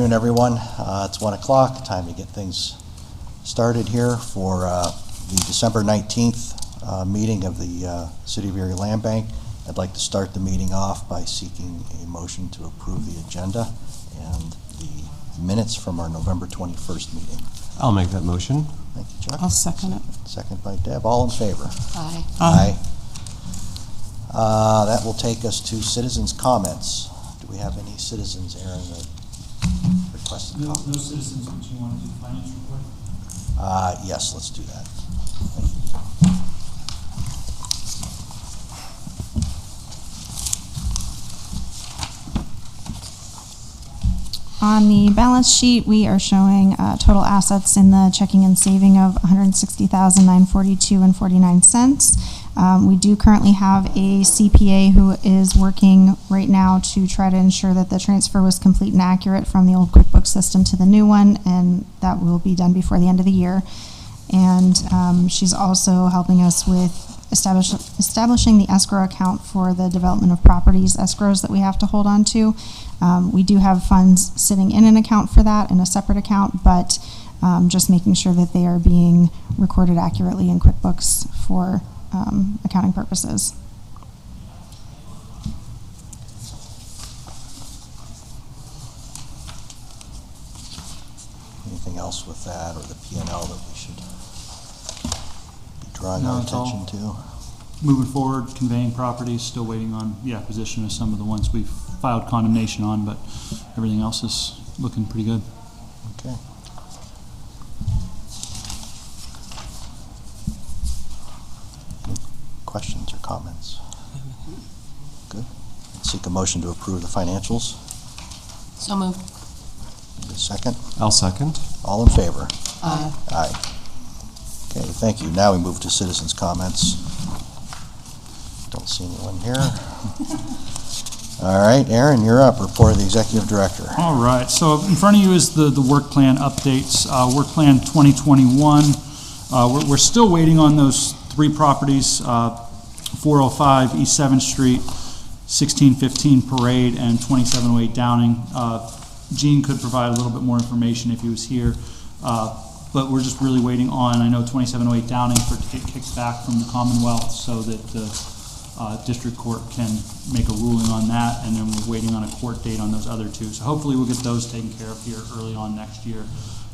afternoon, everyone. It's 1 o'clock. Time to get things started here for the December 19th meeting of the City of Erie Land Bank. I'd like to start the meeting off by seeking a motion to approve the agenda and the minutes from our November 21st meeting. I'll make that motion. Thank you, Chuck. I'll second it. Second by Deb. All in favor? Aye. Aye. That will take us to citizens' comments. Do we have any citizens, Aaron, that requested comments? No citizens, but you want to do the finance report? Yes, let's do that. On the balance sheet, we are showing total assets in the checking and saving of $160,942.49. We do currently have a CPA who is working right now to try to ensure that the transfer was complete and accurate from the old QuickBooks system to the new one, and that will be done before the end of the year. And she's also helping us with establishing the escrow account for the development of properties escrows that we have to hold on to. We do have funds sitting in an account for that, in a separate account, but just making sure that they are being recorded accurately in QuickBooks for accounting purposes. Anything else with that, or the P&L that we should be drawing our attention to? Moving forward, conveying properties, still waiting on the acquisition of some of the ones we've filed condemnation on, but everything else is looking pretty good. Okay. Any questions or comments? Good. Seek a motion to approve the financials. So moved. Need a second? I'll second. All in favor? Aye. Aye. Okay, thank you. Now we move to citizens' comments. Don't see anyone here. All right, Aaron, you're up. Report of the Executive Director. All right, so in front of you is the work plan updates. Work plan 2021. We're still waiting on those three properties, 405 East 7th Street, 1615 Parade, and 2708 Downing. Gene could provide a little bit more information if he was here, but we're just really waiting on, I know 2708 Downing for it to get kicked back from the Commonwealth so that the district court can make a ruling on that, and then we're waiting on a court date on those other two. So hopefully we'll get those taken care of here early on next year.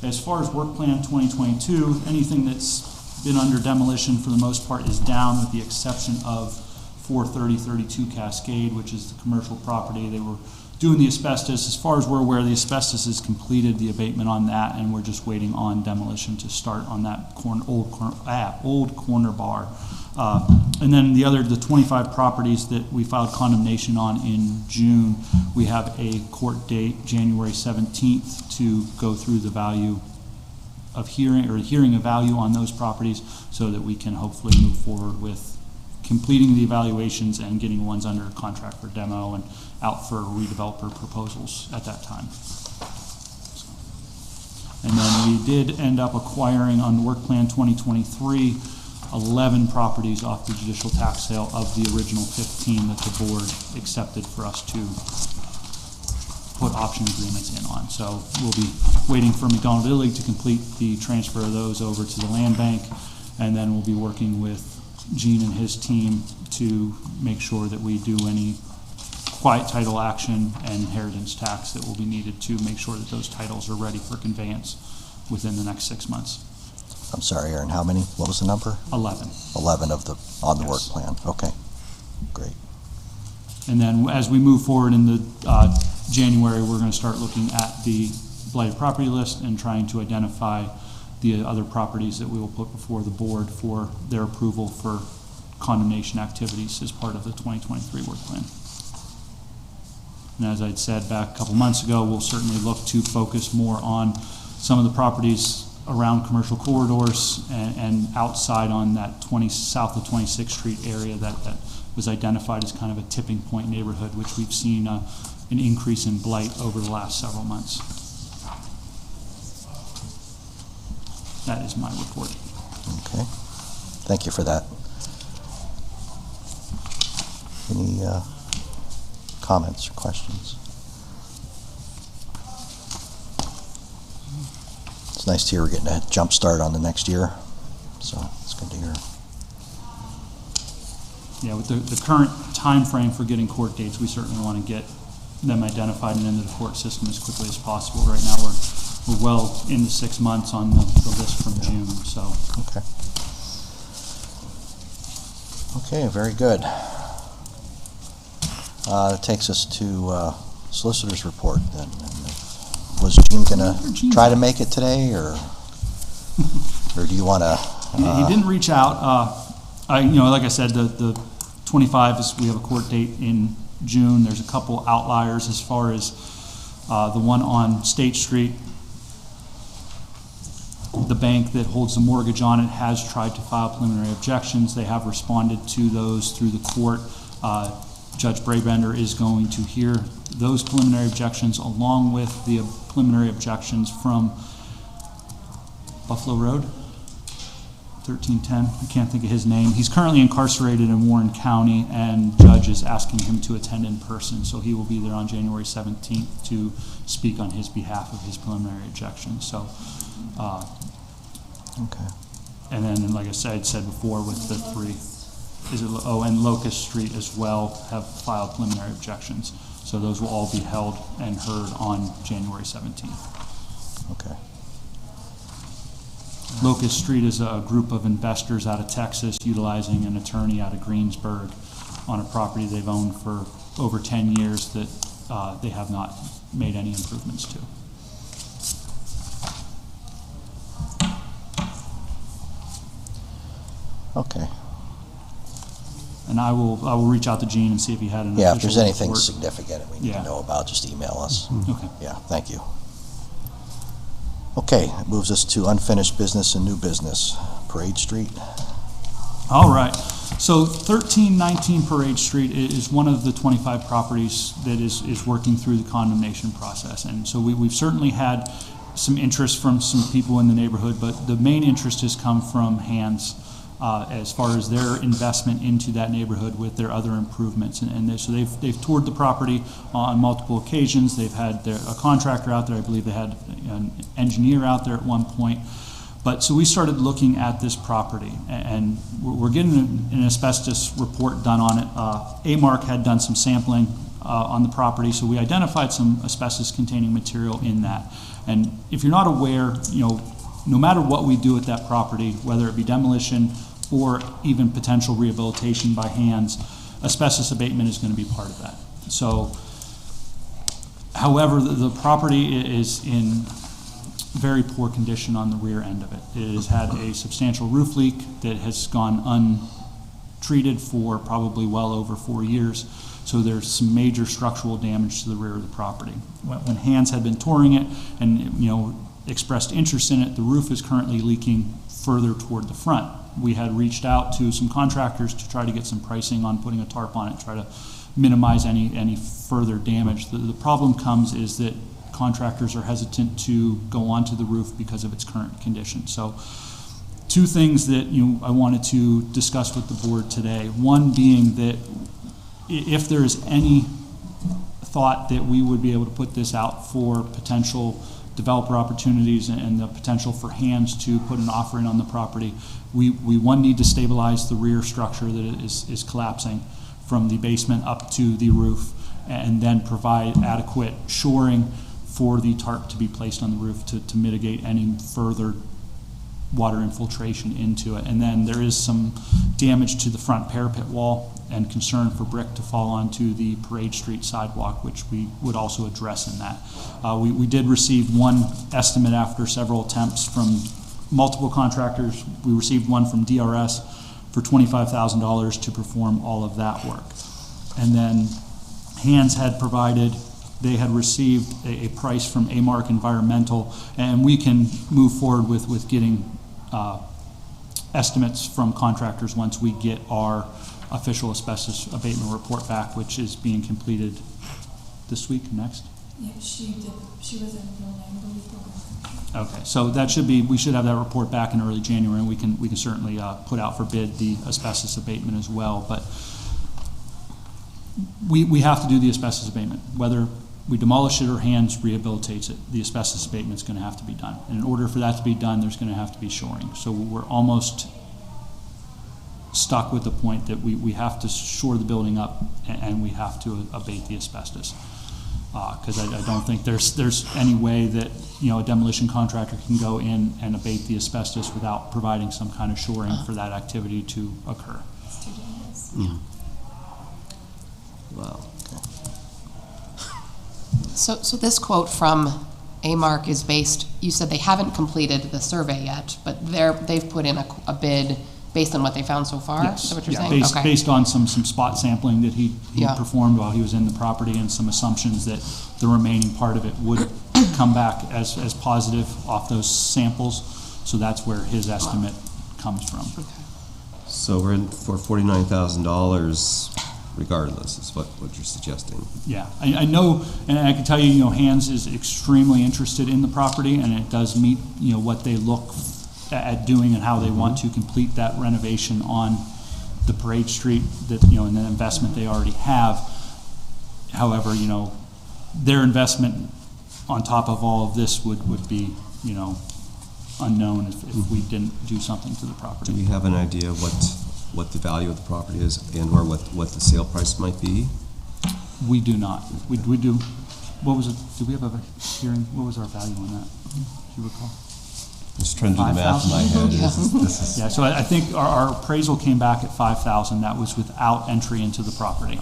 As far as work plan 2022, anything that's been under demolition for the most part is down, with the exception of 43032 Cascade, which is the commercial property. They were doing the asbestos. As far as we're aware, the asbestos is completed, the abatement on that, and we're just waiting on demolition to start on that old corner bar. And then the 25 properties that we filed condemnation on in June, we have a court date, January 17th, to go through the value of hearing a value on those properties so that we can hopefully move forward with completing the evaluations and getting ones under contract for demo and out for redeveloper proposals at that time. And then we did end up acquiring on Work Plan 2023 11 properties off the judicial tax sale of the original 15 that the board accepted for us to put option agreements in on. So we'll be waiting for McDonald Italy to complete the transfer of those over to the land bank, and then we'll be working with Gene and his team to make sure that we do any quiet title action and inheritance tax that will be needed to make sure that those titles are ready for conveyance within the next 6 months. I'm sorry, Aaron, how many? What was the number? 11. 11 of the on the Yes. work plan. Okay, great. And then as we move forward in the January, we're going to start looking at the blighted property list and trying to identify the other properties that we will put before the board for their approval for condemnation activities as part of the 2023 work plan. And as I'd said back a couple months ago, we'll certainly look to focus more on some of the properties around commercial corridors and outside on that south of 26th Street area that was identified as kind of a tipping point neighborhood, which we've seen an increase in blight over the last several months. That is my report. Okay, thank you for that. Any comments or questions? nice to hear we're getting a jump start on the next year, so it's good to hear. Yeah, with the current time frame for getting court dates, we certainly want to get them identified and into the court system as quickly as possible. Right now, we're well into 6 months on the list from June, so. Okay. Okay, very good. That takes us to solicitor's report then. Was Gene gonna try to make it today, or do you want to? He didn't reach out. Like I said, the 25 is, we have a court date in June. There's a couple outliers as far as the one on State Street. The bank that holds the mortgage on it has tried to file preliminary objections. They have responded to those through the court. Judge Brabender is going to hear those preliminary objections along with the preliminary objections from Buffalo Road, 1310. I can't think of his name. He's currently incarcerated in Warren County, and judge is asking him to attend in person, so he will be there on January 17th to speak on his behalf of his preliminary objections. So, Okay. and then, like I said before, with the three, and Locust Street as well have filed preliminary objections. So those will all be held and heard on January 17th. Okay. Locust Street is a group of investors out of Texas utilizing an attorney out of Greensburg on a property they've owned for over 10 years that they have not made any improvements to. Okay. And I will reach out to Gene and see if he had an Yeah, if official there's anything report. significant that we need Yeah. to know about, just email us. Okay. Yeah, thank you. Okay, it moves us to unfinished business and new business. Parade Street. All right. So 1319 Parade Street is one of the 25 properties that is working through the condemnation process. And so we've certainly had some interest from some people in the neighborhood, but the main interest has come from Hands as far as their investment into that neighborhood with their other improvements. So they've toured the property on multiple occasions. They've had a contractor out there. I believe they had an engineer out there at one point. But so we started looking at this property, and we're getting an asbestos report done on it. AMARC had done some sampling on the property, so we identified some asbestos-containing material in that. And if you're not aware, no matter what we do at that property, whether it be demolition or even potential rehabilitation by Hands, asbestos abatement is going to be part of that. So, however, the property is in very poor condition on the rear end of it. It has had a substantial roof leak that has gone untreated for probably well over 4 years. So there's some major structural damage to the rear of the property. When Hands had been touring it and expressed interest in it, the roof is currently leaking further toward the front. We had reached out to some contractors to try to get some pricing on putting a tarp on it, try to minimize any further damage. The problem comes is that contractors are hesitant to go onto the roof because of its current condition. So two things that I wanted to discuss with the board today. One being that if there is any thought that we would be able to put this out for potential developer opportunities and the potential for Hands to put an offering on the property, we need to stabilize the rear structure that is collapsing from the basement up to the roof, and then provide adequate shoring for the tarp to be placed on the roof to mitigate any further water infiltration into it. And then there is some damage to the front parapet wall and concern for brick to fall onto the Parade Street sidewalk, which we would also address in that. We did receive one estimate after several attempts from multiple contractors. We received one from DRS for $25,000 to perform all of that work. And then Hands had provided, they had received a price from AMARC Environmental, and we can move forward with getting estimates from contractors once we get our official asbestos abatement report back, which is being completed this week, next? Yeah, she did. She was in November. Okay, so we should have that report back in early January, and we can certainly put out for bid the asbestos abatement as well. But we have to do the asbestos abatement, whether we demolish it or Hands rehabilitates it, the asbestos abatement's gonna have to be done. And in order for that to be done, there's gonna have to be shoring. So we're almost stuck with the point that we have to shore the building up and we have to abate the asbestos. Because I don't think there's any way that, you know, a demolition contractor can go in and abate the asbestos without providing some kind of shoring for that activity to occur. It's too dangerous. Wow. So this quote from A-Mark is based, you said they haven't completed the survey yet, but they've put in a bid based on what they found so far? Yes. Is that what you're Yeah, saying? based, based on some spot sampling that he Yeah. performed while he was in the property and some assumptions that the remaining part of it would come back as positive off those samples. So that's where his estimate comes from. So we're in for $49,000 regardless, is what you're suggesting. Yeah, I know, and I can tell you, you know, Hands is extremely interested in the property, and it does meet, you know, what they look at doing and how they want to complete that renovation on the Parade Street, that, you know, and the investment they already have. However, you know, their investment on top of all of this would be, you know, unknown if we didn't do something to the Do property. we have an idea what the value of the property is and or what the sale price might be? We do not. We do, what was it, did we have a hearing? What was our value on that? Do you recall? I'm just trying to do the math in my head. This is Yeah, so I think our appraisal came back at 5,000. That was without entry into the property.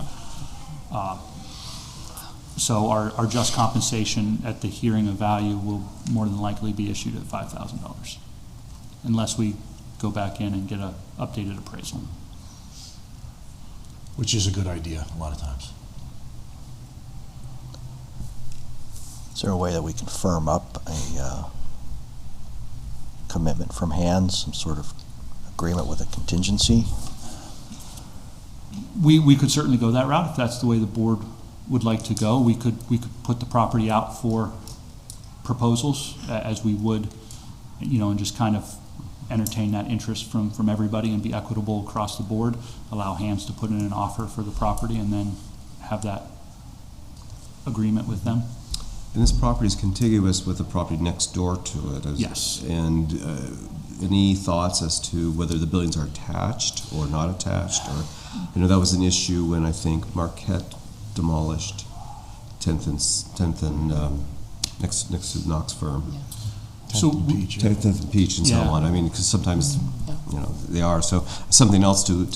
So our just compensation at the hearing of value will more than likely be issued at $5,000, unless we go back in and get a updated appraisal. Which is a good idea a lot of times. Is there a way that we can firm up a commitment from Hands, some sort of agreement with a contingency? We could certainly go that route if that's the way the board would like to go. We could put the property out for proposals as we would, you know, and just kind of entertain that interest from everybody and be equitable across the board, allow Hands to put in an offer for the property and then have that agreement with them. And this property is contiguous with the property next door to it. Yes. And any thoughts as to whether the buildings are attached or not attached? Or, you know, that was an issue when I think Marquette demolished 10th and next to Knox Firm. So 10th and we- Peach, yeah. 10th and Peach and so Yeah. on. I mean, because sometimes, you know, they are. So something else to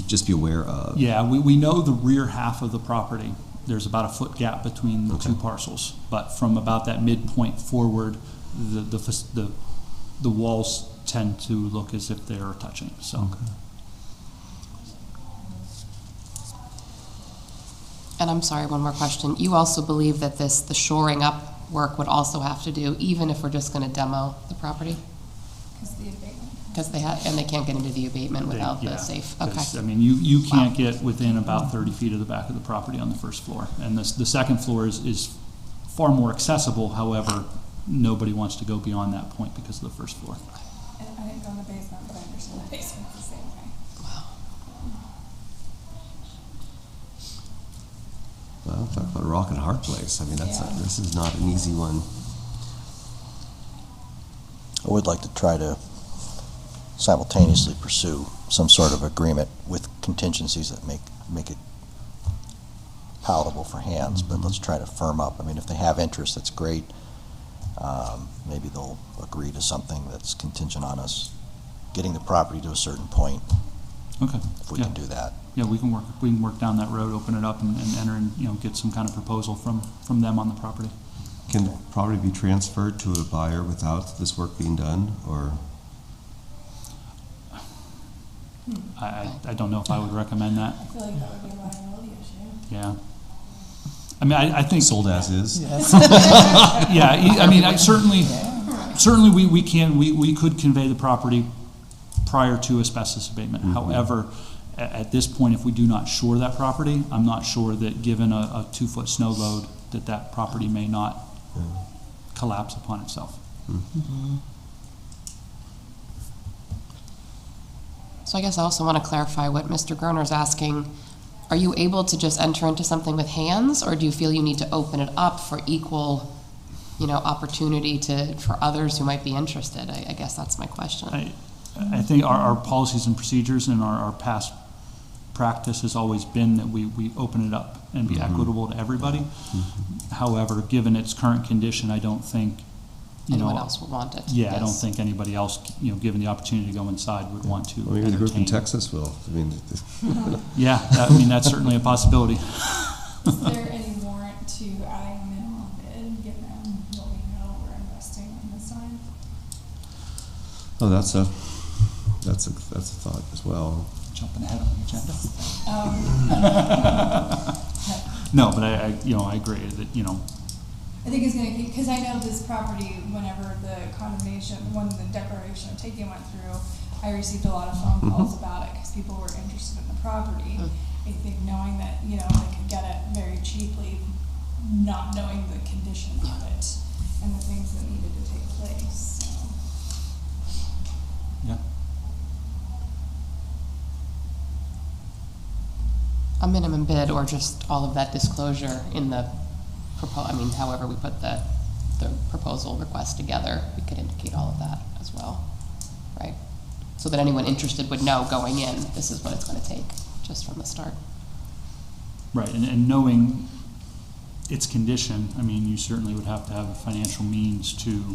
just be aware of. Yeah, we know the rear half of the property. There's about a foot gap between the Okay. two parcels, but from about that midpoint forward, the walls tend to look as if they are touching, so. Okay. And I'm sorry, one more question. You also believe that the shoring up work would also have to do, even if we're just going to demo the property? Because the abatement. Because they can't get into the abatement without Yeah, the safe, 'cause, okay. I mean, you can't Wow. get within about 30 feet of the back of the property on the first floor. And the second floor is far more accessible, however, nobody wants to go beyond that point because of the first floor. And I didn't go in the basement, but I understand the basement's the same way. Well, talk about a rock and a hard place. I mean, this is not an easy one. I would like to try to simultaneously pursue some sort of agreement with contingencies that make it palatable for Hands, but let's try to firm up. I mean, if they have interest, that's great. Maybe they'll agree to something that's contingent on us getting the property to a certain point, Okay. if we Yeah. can do that. Yeah, we can work down that road, open it up and enter and, you know, get some kind of proposal from them on the property. Can the property be transferred to a buyer without this work being done, or? I don't know if I would recommend that, I feel like that would be a liability issue. yeah. I mean, I think. Sold as is? Yeah, I mean, certainly we could convey the property prior to asbestos abatement. Mhm. However, at this point, if we do not shore that property, I'm not sure that given a 2-foot snow load, that property may not collapse upon itself. So I guess I also want to clarify what Mr. Gerner's asking. are you able to just enter into something with hands, or do you feel you need to open it up for equal, opportunity for others who might be interested? I guess that's my question. I think our policies and procedures and our past practice has always been that we open it up and be equitable to everybody. However, given its current condition, I don't think, Anyone else would want it. Yeah, I don't Yes. think anybody else, given the opportunity to go inside, would want to Well, maybe the group in entertain. Texas will. I mean, Yeah, that's certainly a possibility. Is there any warrant to adding a minimum bid, given what we know we're investing in this time? oh, that's a thought as well. Jumping ahead on the agenda. Um, No, but I agree that, I think it's gonna keep, because I know this property, whenever when the declaration of taking went through, I received a lot of phone calls about it, because people were interested in the property. I think knowing that, they could get it very cheaply, not knowing the condition of it and the things that needed to take place, so. yeah. A minimum bid, or just all of that disclosure in the however we put the proposal request together, we could indicate all of that as well, right? So that anyone interested would know going in, this is what it's gonna take, just from the start. Right, and knowing its condition, you certainly would have to have a financial means to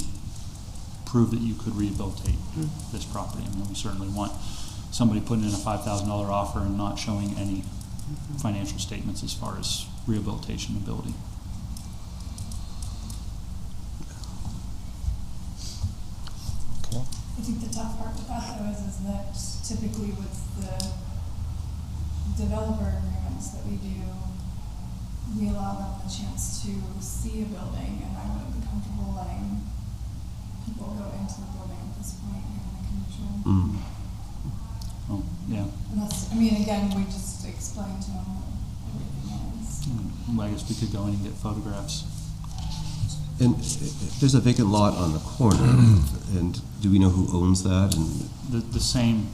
prove that you could rehabilitate this property. We certainly want somebody putting in a $5,000 offer and not showing any financial statements as far as rehabilitation ability. Okay. I think the tough part with that though is that typically with the developer agreements that we do, we allow them the chance to see a building, and I wouldn't be comfortable letting people go into the building at this point, given the condition. Oh, yeah. Unless, again, we just explain to them what everything is. I guess we could go in and get photographs. And there's a vacant lot on the corner, and do we know who owns that? And The same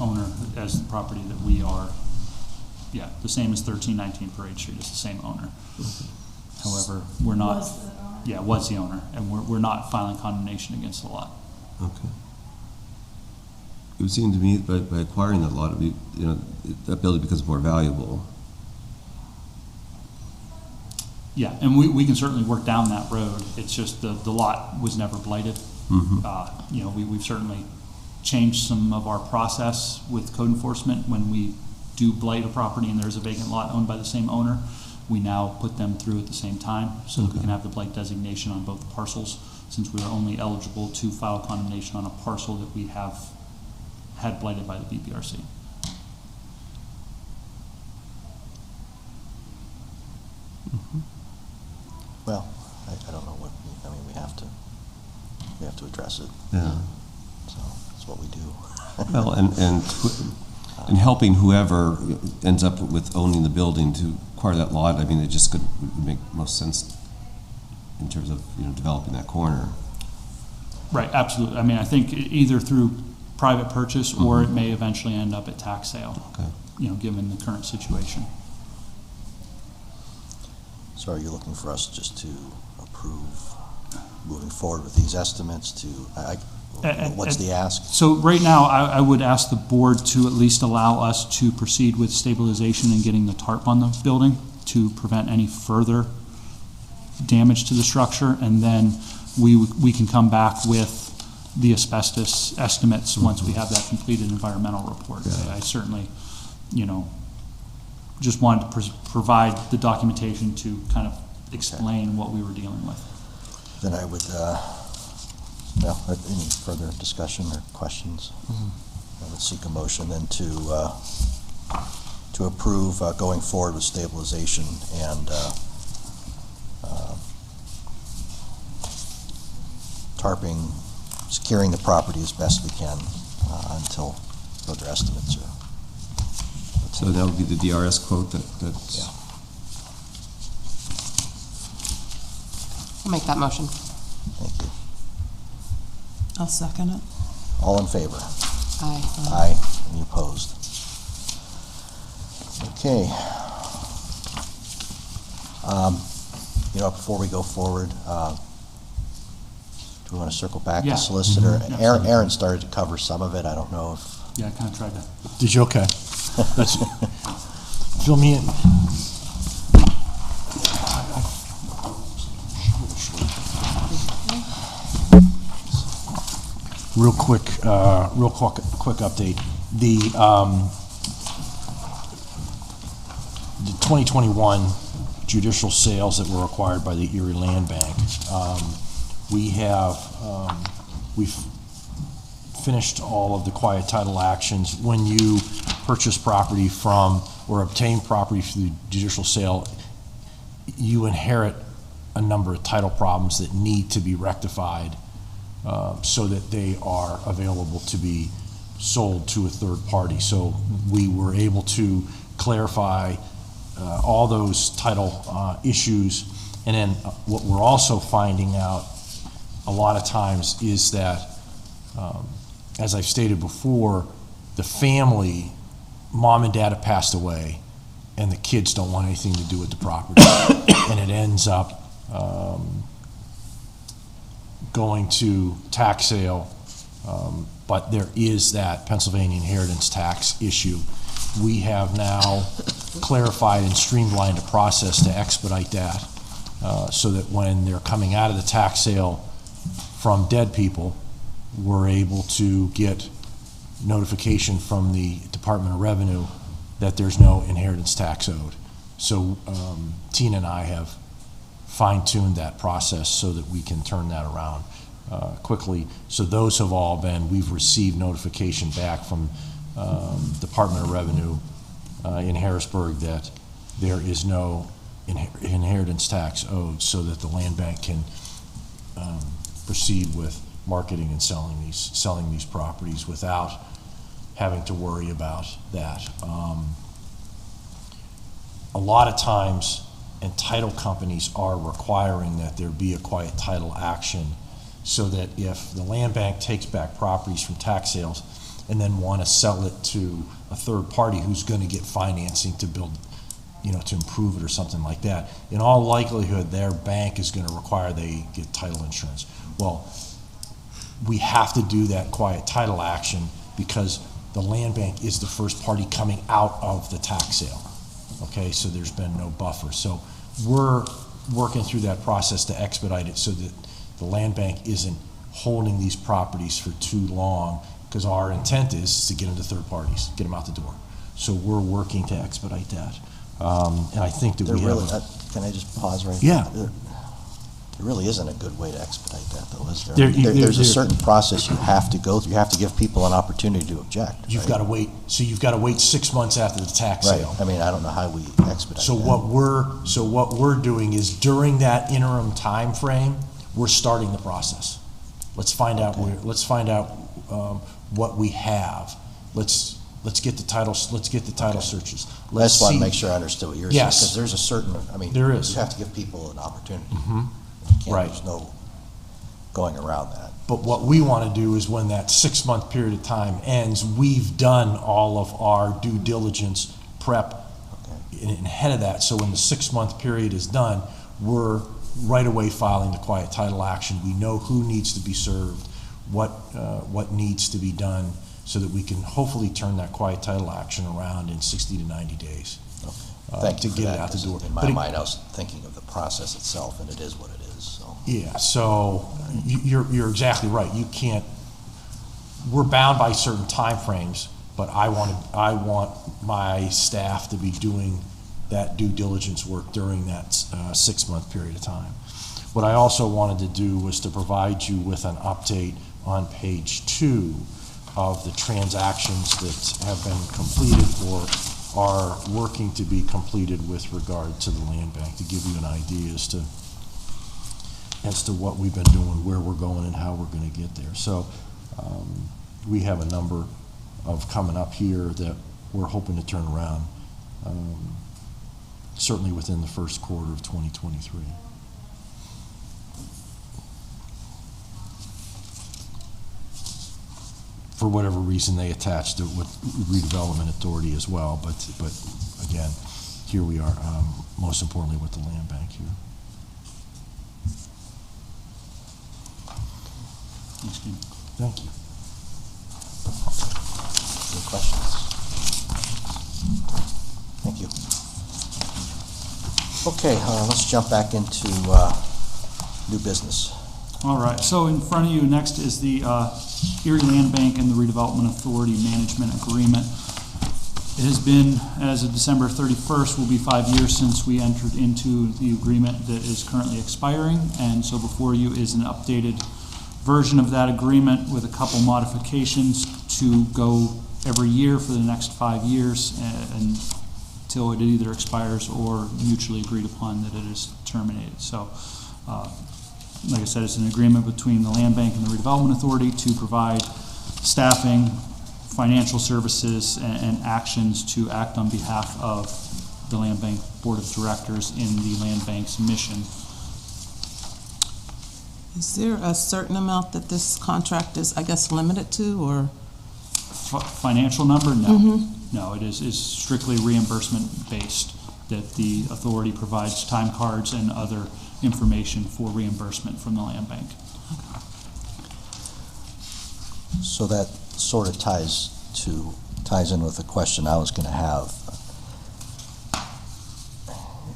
owner as the property that we are, the same as 1319 Parade Street, it's the same owner. However, we're not, Was the owner. was the owner, and we're not filing condemnation against the lot. okay. It would seem to me by acquiring that lot, that building becomes more valuable. Yeah, and we can certainly work down that road. It's just the lot was never blighted. We've certainly changed some of our process with code enforcement. When we do blight a property and there's a vacant lot owned by the same owner, we now put them through at the same time so that we can have the blight designation on both parcels, since we are only eligible to file condemnation on a parcel that we have had blighted by the BBRC. Well, I don't know what, we have to address it, Yeah. so that's what we do. Well, and helping whoever ends up with owning the building to acquire that lot, it just would make most sense in terms of, developing that corner. Right, absolutely. I think either through private purchase or it may eventually end up at tax sale, Okay. given the current situation. So are you looking for us just to approve moving forward with these estimates what's the ask? So right now, I would ask the board to at least allow us to proceed with stabilization and getting the tarp on the building to prevent any further damage to the structure, and then we can come back with the asbestos estimates once we have that completed environmental report. Yeah. I certainly, just wanted to provide the documentation to kind of explain what we were dealing with. Then I would, any further discussion or questions? I would seek a motion then to approve going forward with stabilization and tarping, securing the property as best we can until further estimates are. So that would be the DRS quote that's. Yeah. I'll make that motion. Thank you. I'll second it. All in favor? Aye. Aye. Any opposed? Okay. Before we go forward, do we want to circle back Yeah. to solicitor? Mhm. Aaron started to cover some of it. I don't know if. Yeah, I kind of tried to. Did you? Okay. That's, fill me in. Real quick update. The 2021 judicial sales that were acquired by the Erie Land Bank. We've finished all of the quiet title actions. When you purchase property from or obtain property through the judicial sale, you inherit a number of title problems that need to be rectified so that they are available to be sold to a third party. So we were able to clarify all those title issues. And then what we're also finding out a lot of times is that, as I've stated before, the family, mom and dad have passed away, and the kids don't want anything to do with the property. And it ends up going to tax sale, but there is that Pennsylvania inheritance tax issue. We have now clarified and streamlined a process to expedite that, so that when they're coming out of the tax sale from dead people, we're able to get notification from the Department of Revenue that there's no inheritance tax owed. So Tina and I have fine-tuned that process so that we can turn that around quickly. So those have all been, we've received notification back from Department of Revenue in Harrisburg that there is no inheritance tax owed, so that the land bank can proceed with marketing and selling these properties without having to worry about that. A lot of times, and title companies are requiring that there be a quiet title action, so that if the land bank takes back properties from tax sales and then want to sell it to a third party who's going to get financing to build, to improve it or something like that, in all likelihood their bank is going to require they get title insurance. Well, we have to do that quiet title action because the land bank is the first party coming out of the tax sale. Okay, so there's been no buffer. So we're working through that process to expedite it so that the land bank isn't holding these properties for too long, because our intent is to get them to third parties, get them out the door. So we're working to expedite that. And I think that There we really, have... can I just pause right Yeah. there? There really isn't a good way to expedite that, though, is there? There's There's a certain process you have to go through. You have to give people an opportunity to object. You've right? got to wait. So you've got to wait 6 months after the tax Right. sale. I mean, I don't know how we expedite So that. what we're doing is during that interim time frame, we're starting the process. Let's find out Okay. what we have. Let's get the titles. Let's get the title searches. I Let's just want see. to make sure I understood what you're Yes. saying, because there's a certain, There is. you have to give people an opportunity. Mhm. You can't, Right. There's no going around that. But what we want to do is when that 6-month period of time ends, we've done all of our due diligence prep ahead of that. So when the 6-month period is done, we're right away filing the quiet title action. We know who needs to be served, what needs to be done, so that we can hopefully turn that quiet title action around in 60 to 90 days. Thank to you for get that, it out the 'cause door. in But my it- mind, I was thinking of the process itself, and it is what it is, so. Yeah, so you're exactly right. You can't, we're bound by certain timeframes, but I want my staff to be doing that due diligence work during that 6-month period of time. What I also wanted to do was to provide you with an update on page 2 of the transactions that have been completed or are working to be completed with regard to the land bank, to give you an idea as to what we've been doing, where we're going, and how we're going to get there. So we have a number of coming up here that we're hoping to turn around, certainly within the first quarter of 2023. for whatever reason, they attached it with redevelopment authority as well, but again, here we are, most importantly with the land bank here. Thanks, Ken. Thank you. Any questions? Thank you. Okay, let's jump back into new business. All right, so in front of you next is the Erie Land Bank and the Redevelopment Authority Management Agreement. It has been, as of December 31st, will be 5 years since we entered into the agreement that is currently expiring, and so before you is an updated version of that agreement with a couple modifications to go every year for the next 5 years until it either expires or mutually agreed upon that it is terminated. So, like I said, it's an agreement between the Land Bank and the Redevelopment Authority to provide staffing, financial services, and actions to act on behalf of the Land Bank Board of Directors in the Land Bank's mission. Is there a certain amount that this contract is, I guess, limited to, or? Financial number? No. No, it is strictly reimbursement based, that the authority provides time cards and other information for reimbursement from the land bank. So that sort of ties in with the question I was going to have.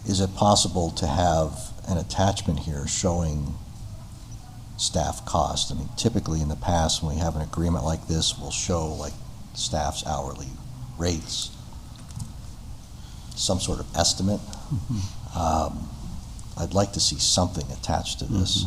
Is it possible to have an attachment here showing staff cost? I mean, typically in the past, when we have an agreement like this, we'll show like staff's hourly rates, some sort of estimate. I'd like to see something attached to this.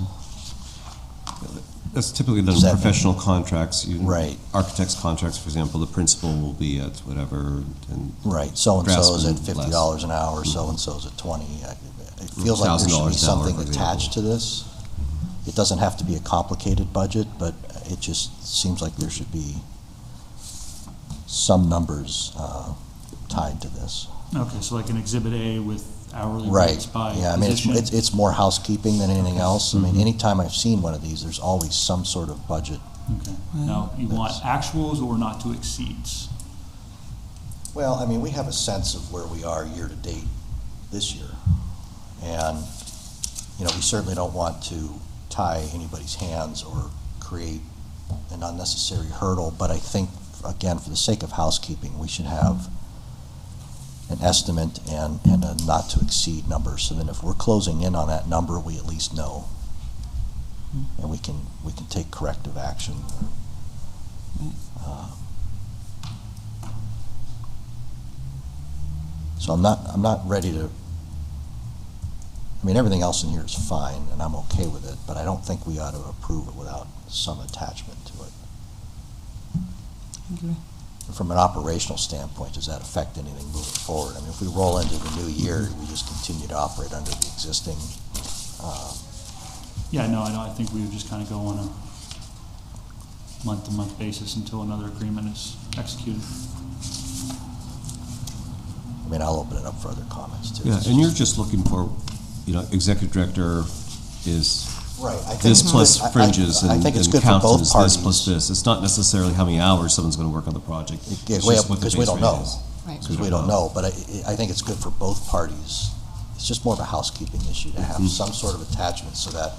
That's typically done Does in that professional contracts. Right. Architects' contracts, for example, the principal will be at whatever. And right. So-and-so is at draftsman $50 an hour, so-and-so's at 20. It feels like there should $1,000 be something an hour, for attached to this. It doesn't have to be a complicated budget, but it just seems like there should be some numbers tied to this. Okay, so like an Exhibit A with hourly Right. rates by Yeah, I mean, position. it's more housekeeping than anything else. I mean, anytime I've seen one of these, there's always some sort of budget. Okay. Now, you want actuals or not to exceeds? Well, I mean, we have a sense of where we are year to date this year. And, you know, we certainly don't want to tie anybody's hands or create an unnecessary hurdle, but I think, again, for the sake of housekeeping, we should have an estimate and a not to exceed number, so then if we're closing in on that number, we at least know. And we can take corrective action. So I'm not ready to, I mean, everything else in here is fine, and I'm okay with it, but I don't think we ought to approve it without some attachment to it. Okay. From an operational standpoint, does that affect anything moving forward? I mean, if we roll into the new year, we just continue to operate under the existing, Yeah, no, I think we would just kind of go on a month-to-month basis until another agreement is executed. I mean, I'll open it up for other comments too. Yeah, and you're just looking for, you know, executive director is Right. I think this it's plus good. fringes I and think it's and good for council both is parties. this plus this. It's not necessarily how many hours someone's going to work on the project. Yeah, It's just what the because we base don't rate know. is. Right. Because we don't know, but I think it's good for both parties. It's just more of a housekeeping issue to have some sort of attachment so that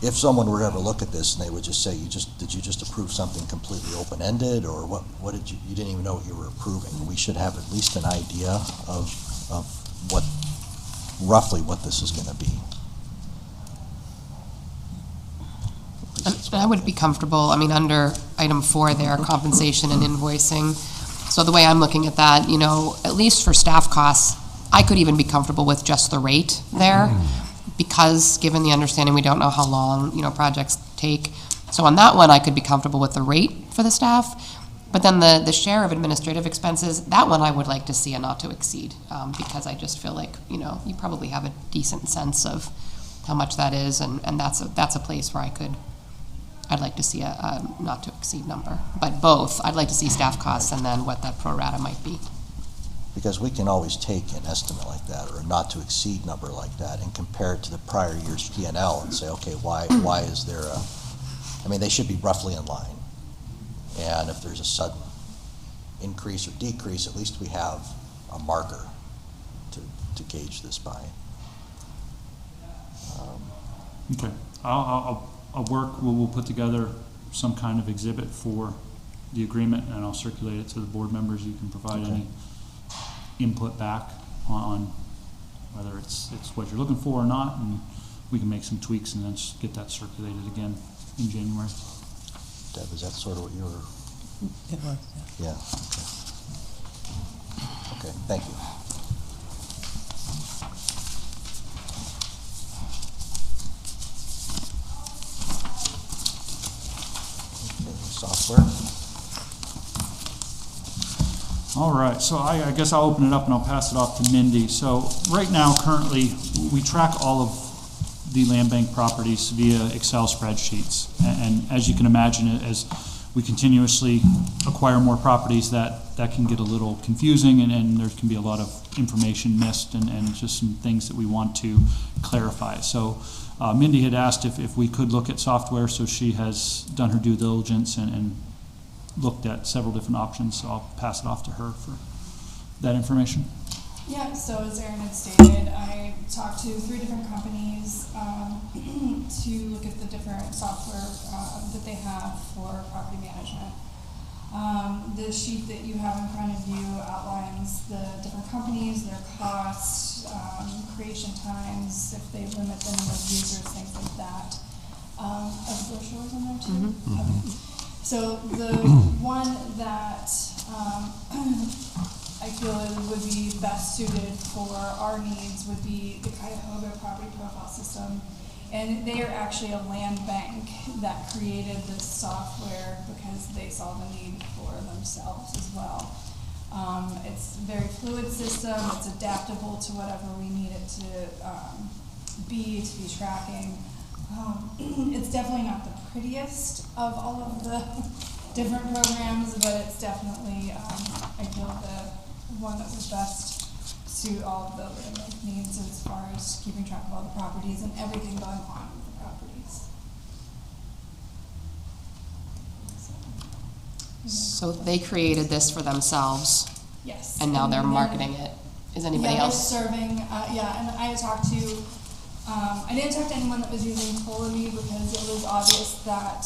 if someone were to ever look at this and they would just say, did you just approve something completely open-ended, or what did you didn't even know what you were approving? We should have at least an idea of roughly what this is going to be. And I would be comfortable, I mean, under item 4 there, compensation and invoicing. So the way I'm looking at that, you know, at least for staff costs, I could even be comfortable with just the rate there, because given the understanding we don't know how long, you know, projects take. So on that one, I could be comfortable with the rate for the staff. But then the share of administrative expenses, that one I would like to see a not to exceed, because I just feel like, you know, you probably have a decent sense of how much that is, and that's a place where I'd like to see a not to exceed number. But both, I'd like to see staff costs and then what that pro rata might be. Because we can always take an estimate like that or a not to exceed number like that and compare it to the prior year's P&L and say, okay, why is there I mean, they should be roughly in line. And if there's a sudden increase or decrease, at least we have a marker to gauge this by. Okay, I'll work, we'll put together some kind of exhibit for the agreement, and I'll circulate it to the board members. You can provide Okay. any input back on whether it's what you're looking for or not, and we can make some tweaks and then get that circulated again in January. Deb, is that sort of what you were? It was, yeah. Yeah, okay. Okay, thank you. Okay, software. All right, so I guess I'll open it up and I'll pass it off to Mindy. So right now, currently, we track all of the land bank properties via Excel spreadsheets. And as you can imagine, as we continuously acquire more properties, that can get a little confusing, and there can be a lot of information missed and just some things that we want to clarify. So Mindy had asked if we could look at software, so she has done her due diligence and looked at several different options, so I'll pass it off to her for that information. Yeah, so as Erin had stated, I talked to 3 different companies to look at the different software that they have for property management. The sheet that you have in front of you outlines the different companies, their costs, creation times, if they limit the number of users, things like that. Are the brochures in there too? Okay. So the one that I feel would be best suited for our needs would be the Cuyahoga Property Profile System. And they are actually a land bank that created this software because they saw the need for themselves as well. It's a very fluid system. It's adaptable to whatever we need it to be tracking. It's definitely not the prettiest of all of the different programs, but it's definitely, I feel, the one that would best suit all of the land bank needs as far as keeping track of all the properties and everything going on with the properties. So they created this for themselves, Yes. and now they're then- marketing it. Is anybody yeah, else? they're serving, yeah, and I talked to, I didn't talk to anyone that was using Ptolemy because it was obvious that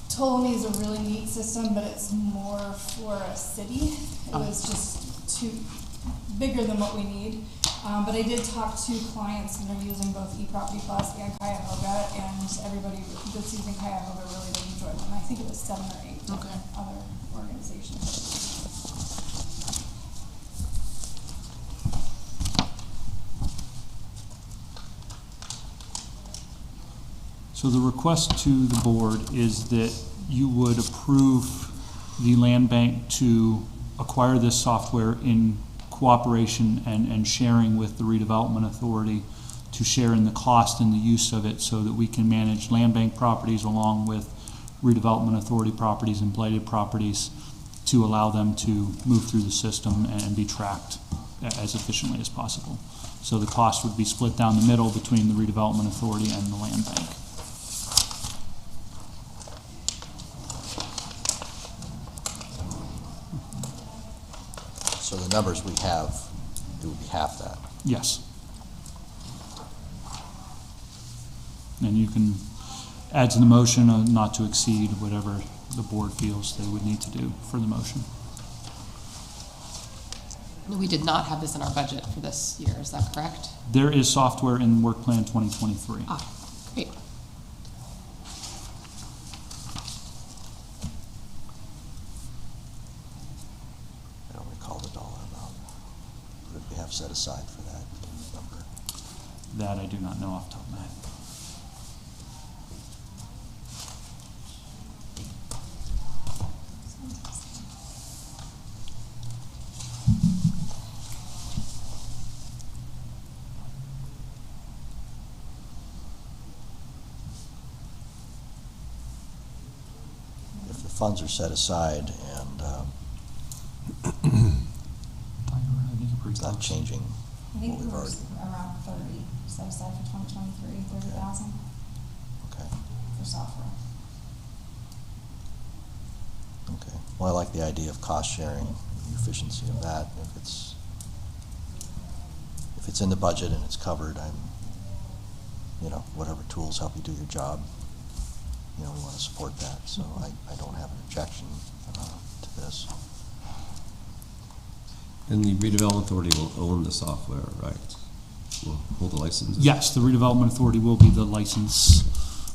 Ptolemy is a really neat system, but it's more for a city. It was just too bigger than what we need. But I did talk to clients that are using both eProperty Plus and Cuyahoga, and everybody that's using Cuyahoga really did enjoy them. I think it was 7 or 8 different other organizations. So the request to the board is that you would approve the land bank to acquire this software in cooperation and sharing with the redevelopment authority to share in the cost and the use of it so that we can manage land bank properties along with redevelopment authority properties and blighted properties to allow them to move through the system and be tracked as efficiently as possible. So the cost would be split down the middle between the redevelopment authority and the land bank. So the numbers we have, it would be half that. Yes. And you can add to the motion not to exceed whatever the board feels they would need to do for the motion. We did not have this in our budget for this year, is that correct? There is software in Work Plan 2023. Ah, great. I don't recall the dollar amount. What did we have set aside for that? Can you remember? That I do not know off the top of my head. If the funds are set aside and it's not changing I think what we we've were already, around 30 set aside for 2023, 30,000 okay. for software. Well, I like the idea of cost sharing, the efficiency of that. If it's in the budget and it's covered, whatever tools help you do your job, we want to support that. So I don't have an objection to this. And the redevelopment authority will own the software, right? Will hold the licenses? Yes, the redevelopment authority will be the license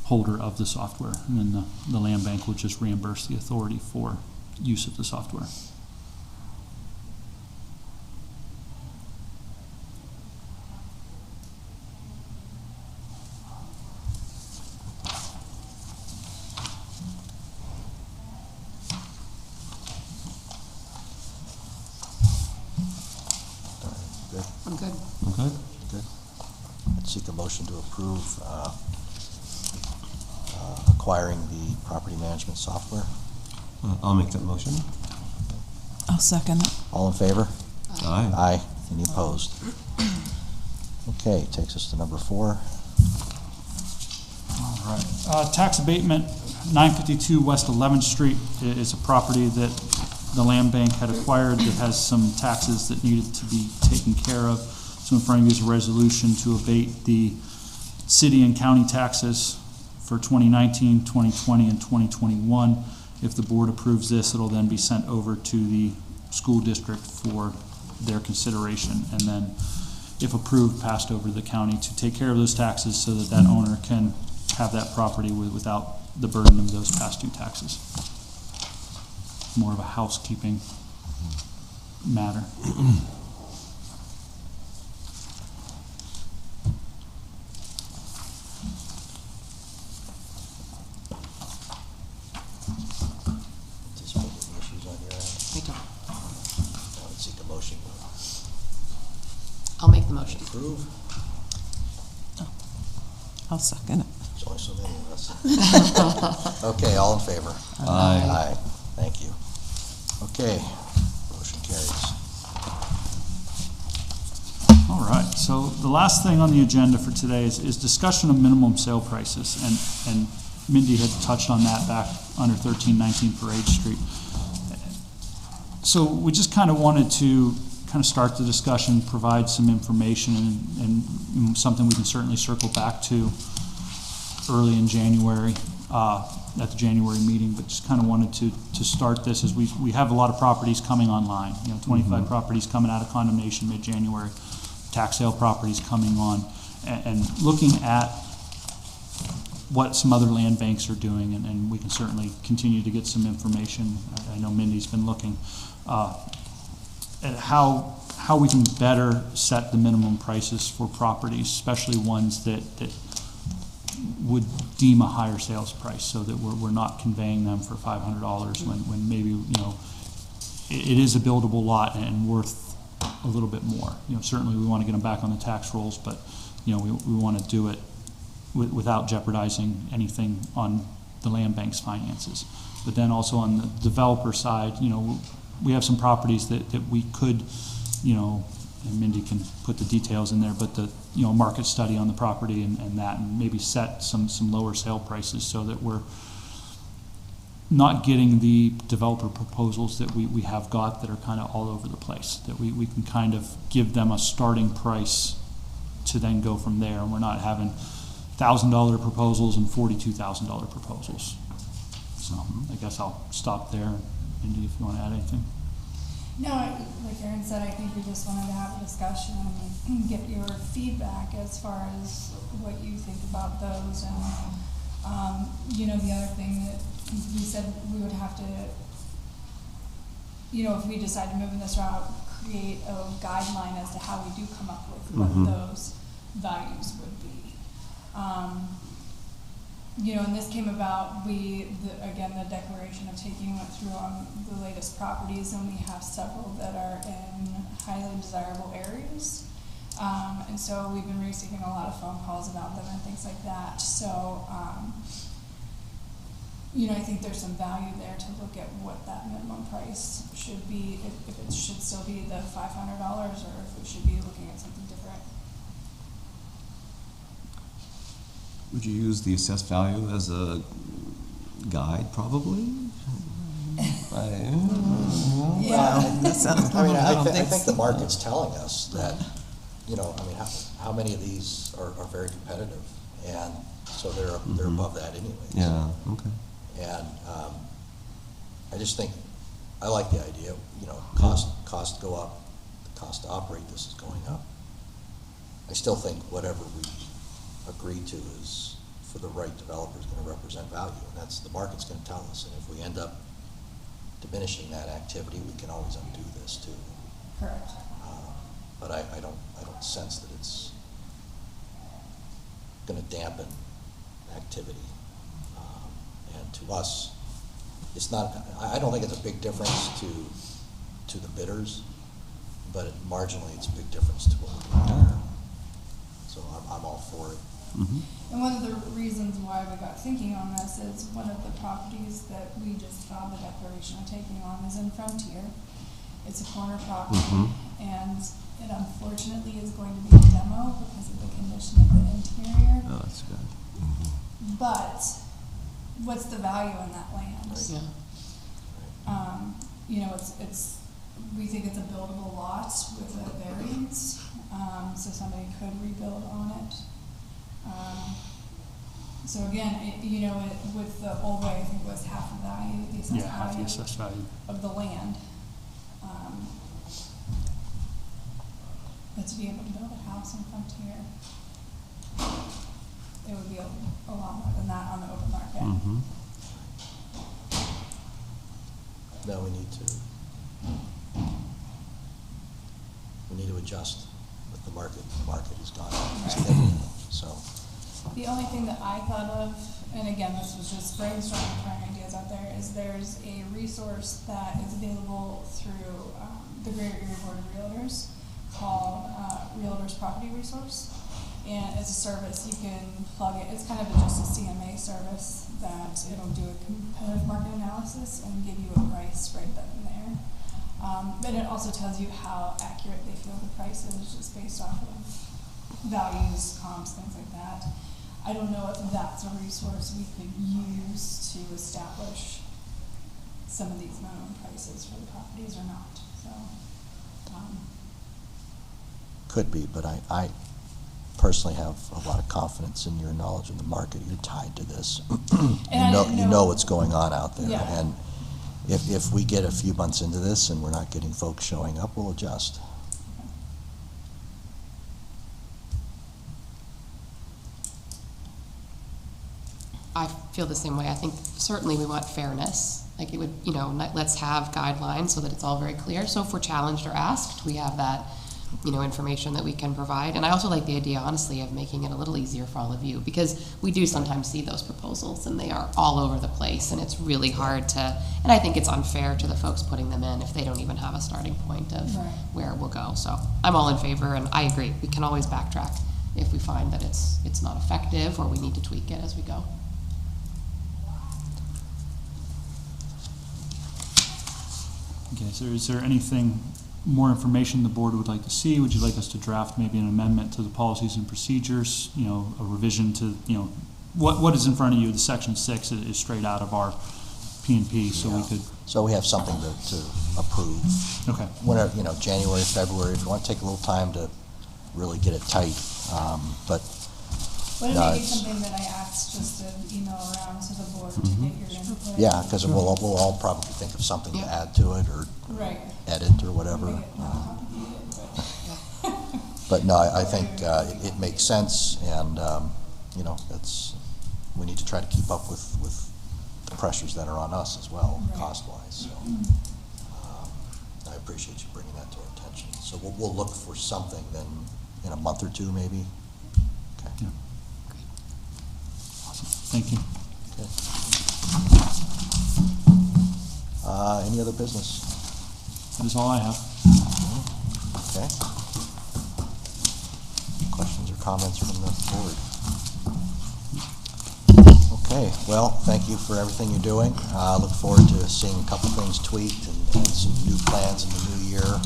holder of the software, and then the land bank will just reimburse the authority for use of the software. Good? I'm good. Okay. Good. I'd seek a motion to approve acquiring the property management software. I'll make that motion. I'll second it. All in favor? Aye. Aye. Any opposed? Okay, takes us to number 4. All right. Tax abatement, 952 West 11th Street is a property that the land bank had acquired that has some taxes that needed to be taken care of. So in front of you is a resolution to abate the city and county taxes for 2019, 2020, and 2021. If the board approves this, it'll then be sent over to the school district for their consideration, and then, if approved, passed over to the county to take care of those taxes so that that owner can have that property without the burden of those past due taxes. More of a housekeeping matter. Anticipate any issues on your end? Me too. I would seek a motion to I'll make the motion. approve. I'll second it. There's only so many of us. Okay, all in favor? Aye. Aye. Thank you. Okay, motion carries. All right, so the last thing on the agenda for today is discussion of minimum sale prices, and Mindy had touched on that back under 1319 Parade Street. So we just kind of wanted to kind of start the discussion, provide some information, and something we can certainly circle back to early in January, at the January meeting, but just kind of wanted to start this as we have a lot of properties coming online, 25 properties coming out of condemnation mid-January, tax sale properties coming on, and looking at what some other land banks are doing, and we can certainly continue to get some information. I know Mindy's been looking at how we can better set the minimum prices for properties, especially ones that would deem a higher sales price, so that we're not conveying them for $500 when maybe it is a buildable lot and worth a little bit more. Certainly we want to get them back on the tax rolls, but we want to do it without jeopardizing anything on the land bank's finances. But then also on the developer side, we have some properties that we could, and Mindy can put the details in there, but the market study on the property and that, and maybe set some lower sale prices so that we're not getting the developer proposals that we have got that are kind of all over the place, that we can kind of give them a starting price to then go from there, and we're not having $1,000 proposals and $42,000 proposals. So I guess I'll stop there. Mindy, if you want to add anything. No, like Aaron said, I think we just wanted to have a discussion and get your feedback as far as what you think about those. And, the other thing that we said we would have to, if we decide to move in this route, create a guideline as to how we do come up with what those values would be. And this came about, again, the declaration of taking went through on the latest properties, and we have several that are in highly desirable areas. And so we've been receiving a lot of phone calls about them and things like that. So, I think there's some value there to look at what that minimum price should be, if it should still be the $500 or if we should be looking at something different. Would you use the assessed value as a guide, probably? Yeah, that sounds, I mean, I don't I think think the so. market's telling us that, how many of these are very competitive? And so they're above that anyways. Yeah, okay. And I just think, I like the idea, costs go up, the cost to operate this is going up. I still think whatever we agree to is, for the right developer, is gonna represent value, and that's, the market's gonna tell us, and if we end up diminishing that activity, we can always undo this too. Correct. But I don't sense that it's gonna dampen activity. And to us, it's not, I don't think it's a big difference to the bidders, but marginally it's a big difference to what we're doing here. So I'm all for it. And one of the reasons why we got thinking on this is one of the properties that we just filed the declaration of taking on is in Frontier. It's a corner property, and it unfortunately is going to be a demo because of the condition of the interior. Oh, that's good. But what's the value in that land? Yeah. We think it's a buildable lot with a variance, so somebody could rebuild on it. So again, with the old way, I think it was half the value, the assessed Yeah, half the value assessed value. of the land. But to be able to build a house in Frontier, it would be a lot more than that on the open market. No, we need to adjust with the market. The market has gone up significantly, so. The only thing that I thought of, and again, this was just brainstorming, throwing ideas out there, is there's a resource that is available through the Greater Erie Board of Realtors called Realtors Property Resource. And it's a service you can plug it. It's kind of just a CMA service that it'll do a competitive market analysis and give you a price right then and there. But it also tells you how accurate they feel the price is just based off of values, comps, things like that. I don't know if that's a resource we could use to establish some of these minimum prices for the properties or not. So, Could be, but I personally have a lot of confidence in your knowledge of the market. You're tied to this. You know what's going on out there. Yeah. And if we get a few months into this and we're not getting folks showing up, we'll adjust. I feel the same way. I think certainly we want fairness. Like it would, let's have guidelines so that it's all very clear. So if we're challenged or asked, we have that, information that we can provide. And I also like the idea, honestly, of making it a little easier for all of you, because we do sometimes see those proposals and they are all over the place, and it's really hard to, and I think it's unfair to the folks putting them in if they don't even have a starting point of where we'll go. So I'm all in favor, and I agree. We can always backtrack if we find that it's not effective or we need to tweak it as we go. Okay, so is there anything, more information the board would like to see? Would you like us to draft maybe an amendment to the policies and procedures, a revision to, what is in front of you, the section 6 is straight out of our P&P, so we could. So we have something to approve. Okay. Whenever, January, February, if you want to take a little time to really get it tight, but. Would it be something that I asked just to email around to the board to get your input? Yeah, because we'll all probably think of something to add to it or edit or whatever. Make it not complicated, But no, I think it makes sense, and we need to try to keep up with the pressures that are on us as well, cost-wise. So I appreciate you bringing that to our attention. So we'll look for something then in a month or two, maybe. Okay. Yeah. Thank you. Okay. Any other business? That is all I have. Okay. Questions or comments from the board? Okay, well, thank you for everything you're doing. I look forward to seeing a couple things tweaked and some new plans in the new year.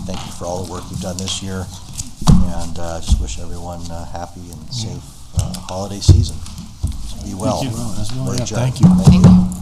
Thank you for all the work you've done this year, and just wish everyone a happy and safe holiday season. Be well. Thank you. Merry Yeah, Joe. thank you. Thank you.